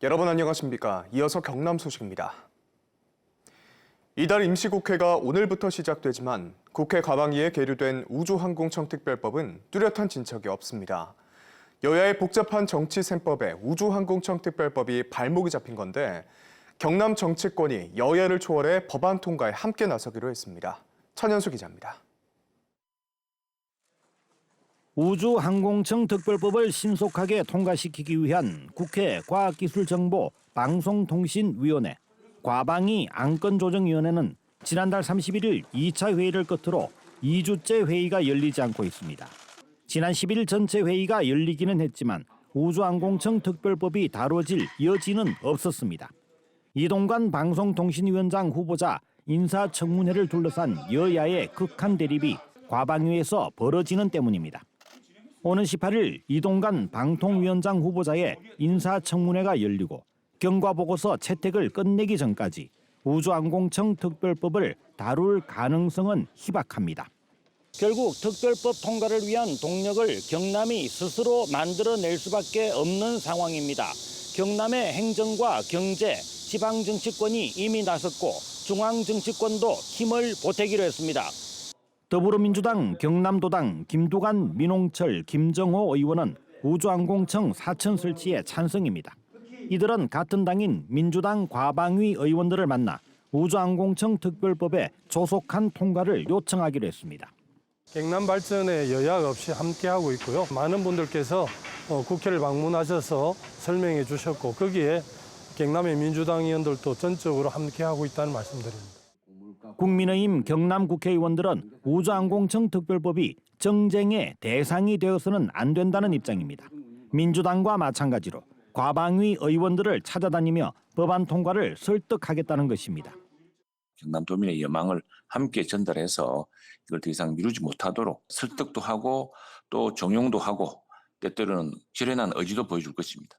여러분 안녕하십니까? 이어서 경남 소식입니다. 이달 임시국회가 오늘부터 시작되지만 국회 과방위에 계류된 우주항공청 특별법은 뚜렷한 진척이 없습니다. 여야의 복잡한 정치 셈법에 우주항공청 특별법이 발목이 잡힌 건데 경남 정치권이 여야를 초월해 법안 통과에 함께 나서기로 했습니다. 천연수 기자입니다. 우주항공청 특별법을 신속하게 통과시키기 위한 국회 과학기술정보 방송통신위원회 과방위 안건조정위원회는 지난달 31일 2차 회의를 끝으로 2주째 회의가 열리지 않고 있습니다. 지난 10일 전체 회의가 열리기는 했지만 우주항공청 특별법이 다뤄질 여지는 없었습니다. 이동관 방송통신위원장 후보자 인사청문회를 둘러싼 여야의 극한 대립이 과방위에서 벌어지는 때문입니다. 오는 18일 이동관 방통위원장 후보자의 인사청문회가 열리고 경과보고서 채택을 끝내기 전까지 우주항공청 특별법을 다룰 가능성은 희박합니다. 결국 특별법 통과를 위한 동력을 경남이 스스로 만들어낼 수밖에 없는 상황입니다. 경남의 행정과 경제, 지방정치권이 이미 나섰고 중앙정치권도 힘을 보태기로 했습니다. 더불어민주당 경남도당 김두관, 민홍철, 김정호 의원은 우주항공청 사천 설치에 찬성입니다. 이들은 같은 당인 민주당 과방위 의원들을 만나 우주항공청 특별법의 조속한 통과를 요청하기로 했습니다. 경남 발전에 여야가 없이 함께하고 있고요. 많은 분들께서 국회를 방문하셔서 설명해 주셨고 거기에 경남의 민주당 의원들도 전적으로 함께하고 있다는 말씀드립니다. 국민의힘 경남 국회의원들은 우주항공청 특별법이 정쟁의 대상이 되어서는 안 된다는 입장입니다. 민주당과 마찬가지로 과방위 의원들을 찾아다니며 법안 통과를 설득하겠다는 것입니다. 경남도민의 여망을 함께 전달해서 이걸 더 이상 미루지 못하도록 설득도 하고 또 종용도 하고 때때로는 실현한 의지도 보여줄 것입니다.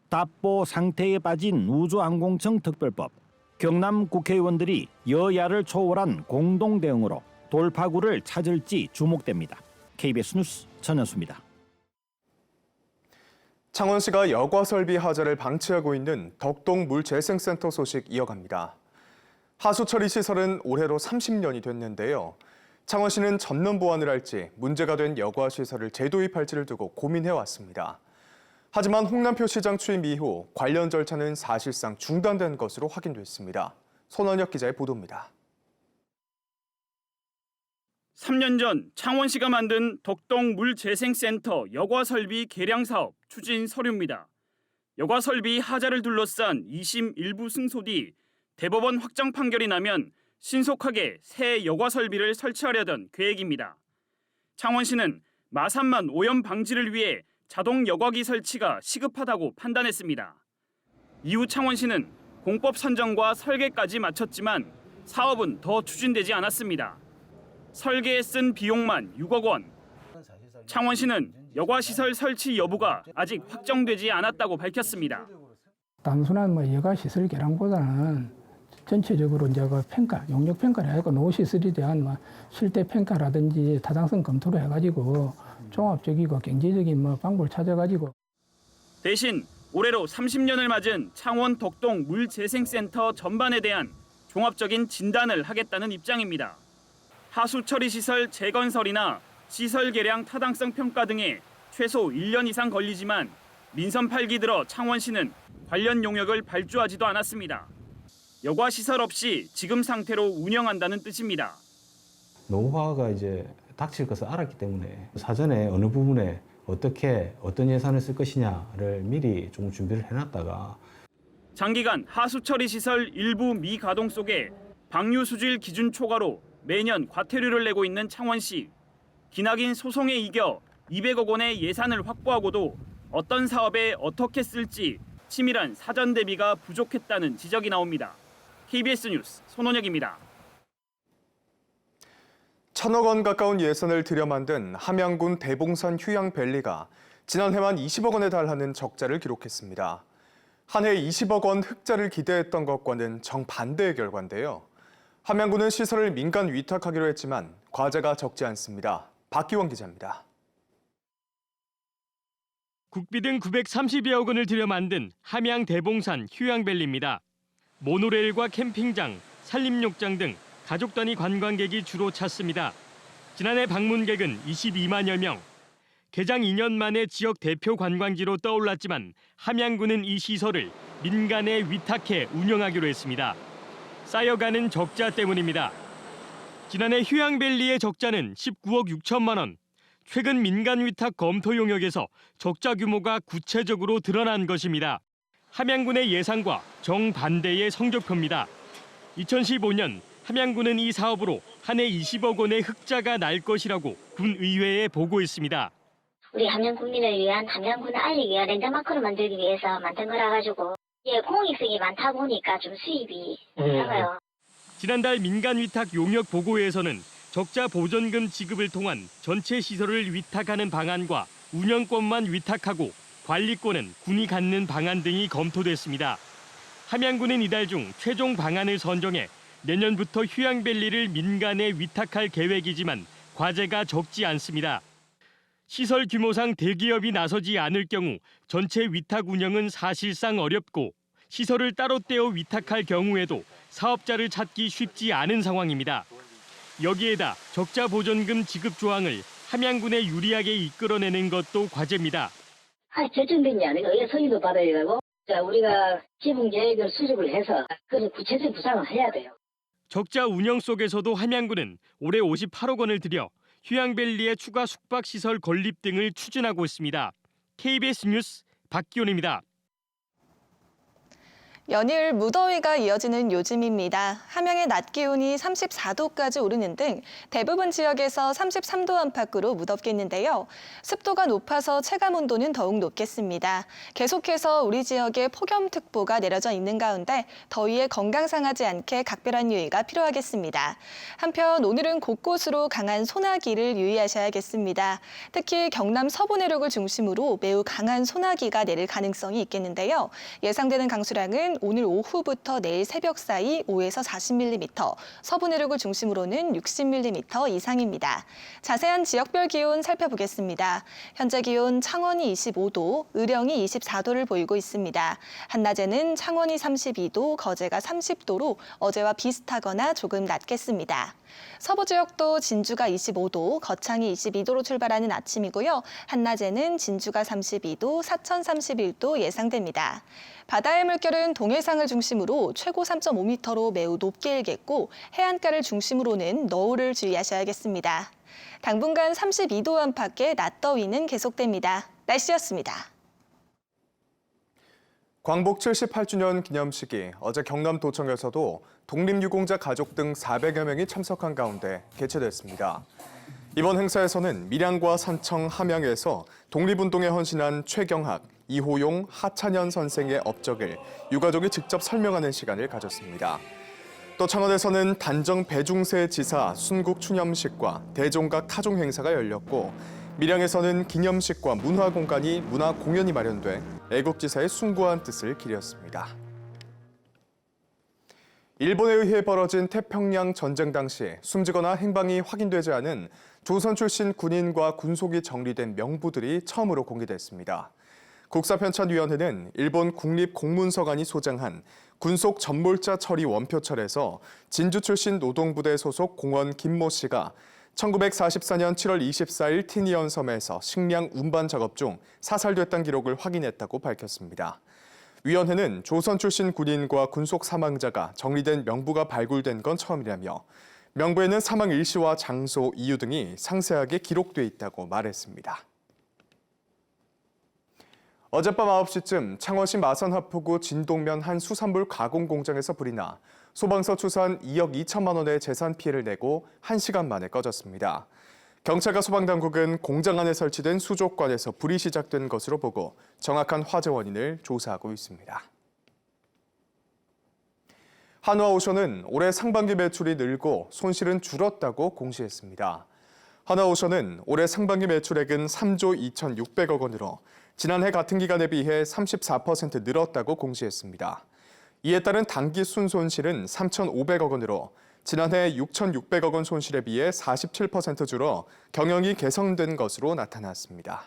답보 상태에 빠진 우주항공청 특별법. 경남 국회의원들이 여야를 초월한 공동 대응으로 돌파구를 찾을지 주목됩니다. KBS 뉴스 전현수입니다. 창원시가 여과 설비 하자를 방치하고 있는 덕동 물재생센터 소식 이어갑니다. 하수 처리 시설은 올해로 30년이 됐는데요. 창원시는 전면 보완을 할지 문제가 된 여과 시설을 재도입할지를 두고 고민해왔습니다. 하지만 홍남표 시장 취임 이후 관련 절차는 사실상 중단된 것으로 확인됐습니다. 손원혁 기자의 보도입니다. 3년 전 창원시가 만든 덕동 물재생센터 여과 설비 개량 사업 추진 서류입니다. 여과 설비 하자를 둘러싼 2심 일부 승소 뒤 대법원 확정 판결이 나면 신속하게 새 여과 설비를 설치하려던 계획입니다. 창원시는 마산만 오염 방지를 위해 자동 여과기 설치가 시급하다고 판단했습니다. 이후 창원시는 공법 선정과 설계까지 마쳤지만 사업은 더 추진되지 않았습니다. 설계에 쓴 비용만 6억 원. 창원시는 여과시설 설치 여부가 아직 확정되지 않았다고 밝혔습니다. 단순한 여가 시설 개량보다는 전체적으로 이제 평가, 용역 평가를 해서 노후 시설에 대한 실태 평가라든지 타당성 검토를 해가지고 종합적이고 경제적인 방법을 찾아가지고. 대신 올해로 30년을 맞은 창원 덕동 물재생센터 전반에 대한 종합적인 진단을 하겠다는 입장입니다. 하수 처리 시설 재건설이나 시설 개량 타당성 평가 등에 최소 1년 이상 걸리지만 민선 8기 들어 창원시는 관련 용역을 발주하지도 않았습니다. 여과 시설 없이 지금 상태로 운영한다는 뜻입니다. 노후화가 이제 닥칠 것을 알았기 때문에 사전에 어느 부분에 어떤 예산을 쓸 것이냐를 미리 좀 준비를 해놨다가 장기간 하수 처리 시설 일부 미가동 속에 방류 수질 기준 초과로 매년 과태료를 내고 있는 창원시. 기나긴 소송에 이겨 200억 원의 예산을 확보하고도 어떤 사업에 어떻게 쓸지 치밀한 사전 대비가 부족했다는 지적이 나옵니다. KBS 뉴스 손원혁입니다. 1,000억 원 가까운 예산을 들여 만든 함양군 대봉산 휴양밸리가 지난해만 20억 원에 달하는 적자를 기록했습니다. 한 해 20억 원 흑자를 기대했던 것과는 정반대의 결과인데요. 함양군은 시설을 민간 위탁하기로 했지만 과제가 적지 않습니다. 박기원 기자입니다. 국비 등 930여억 원을 들여 만든 함양 대봉산 휴양밸리입니다. 모노레일과 캠핑장, 산림욕장 등 가족 단위 관광객이 주로 찾습니다. 지난해 방문객은 22만여 명. 개장 2년 만에 지역 대표 관광지로 떠올랐지만 함양군은 이 시설을 민간에 위탁해 운영하기로 했습니다. 쌓여가는 적자 때문입니다. 지난해 휴양밸리의 적자는 19억 6천만 원. 최근 민간 위탁 검토 용역에서 적자 규모가 구체적으로 드러난 것입니다. 함양군의 예상과 정반대의 성적표입니다. 2015년 함양군은 이 사업으로 한 해 20억 원의 흑자가 날 것이라고 군의회에 보고했습니다. 우리 함양 국민을 위한 함양군을 알리기 위한 랜드마크를 만들기 위해서 만든 거라 가지고 공익성이 많다 보니까 좀 수입이 작아요. 지난달 민간 위탁 용역 보고에서는 적자 보전금 지급을 통한 전체 시설을 위탁하는 방안과 운영권만 위탁하고 관리권은 군이 갖는 방안 등이 검토됐습니다. 함양군은 이달 중 최종 방안을 선정해 내년부터 휴양밸리를 민간에 위탁할 계획이지만 과제가 적지 않습니다. 시설 규모상 대기업이 나서지 않을 경우 전체 위탁 운영은 사실상 어렵고 시설을 따로 떼어 위탁할 경우에도 사업자를 찾기 쉽지 않은 상황입니다. 여기에다 적자 보전금 지급 조항을 함양군에 유리하게 이끌어내는 것도 과제입니다. 결정된 아니고 이게 서류도 받아야 되고 우리가 지분 계획을 수립을 해서 그 구체적인 구상을 해야 돼요. 적자 운영 속에서도 함양군은 올해 58억 원을 들여 휴양밸리의 추가 숙박시설 건립 등을 추진하고 있습니다. KBS 뉴스 박기훈입니다. 연일 무더위가 이어지는 요즘입니다. 함양의 낮 기온이 34도까지 오르는 등 대부분 지역에서 33도 안팎으로 무덥겠는데요. 습도가 높아서 체감 온도는 더욱 높겠습니다. 계속해서 우리 지역에 폭염특보가 내려져 있는 가운데 더위에 건강 상하지 않게 각별한 유의가 필요하겠습니다. 한편 오늘은 곳곳으로 강한 소나기를 유의하셔야겠습니다. 특히 경남 서부 내륙을 중심으로 매우 강한 소나기가 내릴 가능성이 있겠는데요. 예상되는 강수량은 오늘 오후부터 내일 새벽 사이 5에서 40mm, 서부 내륙을 중심으로는 60mm 이상입니다. 자세한 지역별 기온 살펴보겠습니다. 현재 기온 창원이 25도, 의령이 24도를 보이고 있습니다. 한낮에는 창원이 32도, 거제가 30도로 어제와 비슷하거나 조금 낮겠습니다. 서부 지역도 진주가 25도, 거창이 22도로 출발하는 아침이고요. 한낮에는 진주가 32도, 사천 31도 예상됩니다. 바다의 물결은 동해상을 중심으로 최고 3.5m로 매우 높게 일겠고 해안가를 중심으로는 너울을 주의하셔야겠습니다. 당분간 32도 안팎의 낮더위는 계속됩니다. 날씨였습니다. 광복 78주년 기념식이 어제 경남도청에서도 독립유공자 가족 등 400여 명이 참석한 가운데 개최됐습니다. 이번 행사에서는 밀양과 산청, 함양에서 독립운동에 헌신한 최경학, 이호용, 하찬현 선생의 업적을 유가족이 직접 설명하는 시간을 가졌습니다. 또 창원에서는 단정 배중세 지사 순국 추념식과 대종각 타종 행사가 열렸고 밀양에서는 기념식과 문화공간이 문화공연이 마련돼 애국지사의 숭고한 뜻을 기렸습니다. 일본에 의해 벌어진 태평양 전쟁 당시 숨지거나 행방이 확인되지 않은 조선 출신 군인과 군속이 정리된 명부들이 처음으로 공개됐습니다. 국사편찬위원회는 일본 국립공문서관이 소장한 군속 전몰자 처리 원표철에서 진주 출신 노동부대 소속 공원 김모 씨가 1944년 7월 24일 티니언 섬에서 식량 운반 작업 중 사살됐다는 기록을 확인했다고 밝혔습니다. 위원회는 조선 출신 군인과 군속 사망자가 정리된 명부가 발굴된 건 처음이라며 명부에는 사망 일시와 장소, 이유 등이 상세하게 기록돼 있다고 말했습니다. 어젯밤 9시쯤 창원시 마산하포구 진동면 한 수산물 가공 공장에서 불이 나 소방서 추산 2억 2천만 원의 재산 피해를 내고 1시간 만에 꺼졌습니다. 경찰과 소방당국은 공장 안에 설치된 수족관에서 불이 시작된 것으로 보고 정확한 화재 원인을 조사하고 있습니다. 한화오션은 올해 상반기 매출이 늘고 손실은 줄었다고 공시했습니다. 한화오션은 올해 상반기 매출액은 3조 2,600억 원으로 지난해 같은 기간에 비해 34% 늘었다고 공시했습니다. 이에 따른 당기 순손실은 3,500억 원으로 지난해 6,600억 원 손실에 비해 47% 줄어 경영이 개선된 것으로 나타났습니다.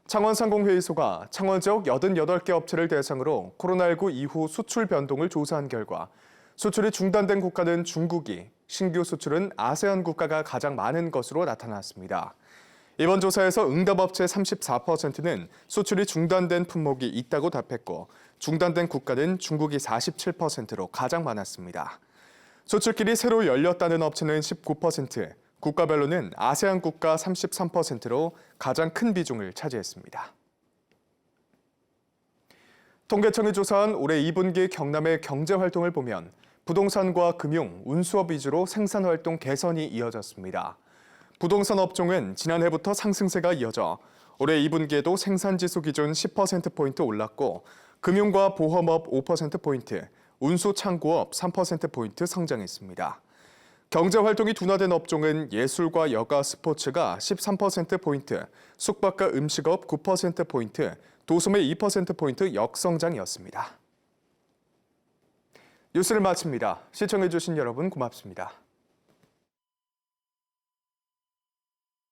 창원상공회의소가 창원 지역 88개 업체를 대상으로 코로나19 이후 수출 변동을 조사한 결과 수출이 중단된 국가는 중국이, 신규 수출은 아세안 국가가 가장 많은 것으로 나타났습니다. 이번 조사에서 응답업체 34%는 수출이 중단된 품목이 있다고 답했고 중단된 국가는 중국이 47%로 가장 많았습니다. 수출길이 새로 열렸다는 업체는 19%, 국가별로는 아세안 국가 33%로 가장 큰 비중을 차지했습니다. 통계청이 조사한 올해 2분기 경남의 경제활동을 보면 부동산과 금융, 운수업 위주로 생산활동 개선이 이어졌습니다. 부동산 업종은 지난해부터 상승세가 이어져 올해 2분기에도 생산지수 기준 10%포인트 올랐고 금융과 보험업 5%포인트, 운수창고업 3%포인트 성장했습니다. 경제활동이 둔화된 업종은 예술과 여가 스포츠가 13%포인트, 숙박과 음식업 9%포인트, 도소매 2%포인트 역성장이었습니다. 뉴스를 마칩니다. 시청해주신 여러분 고맙습니다.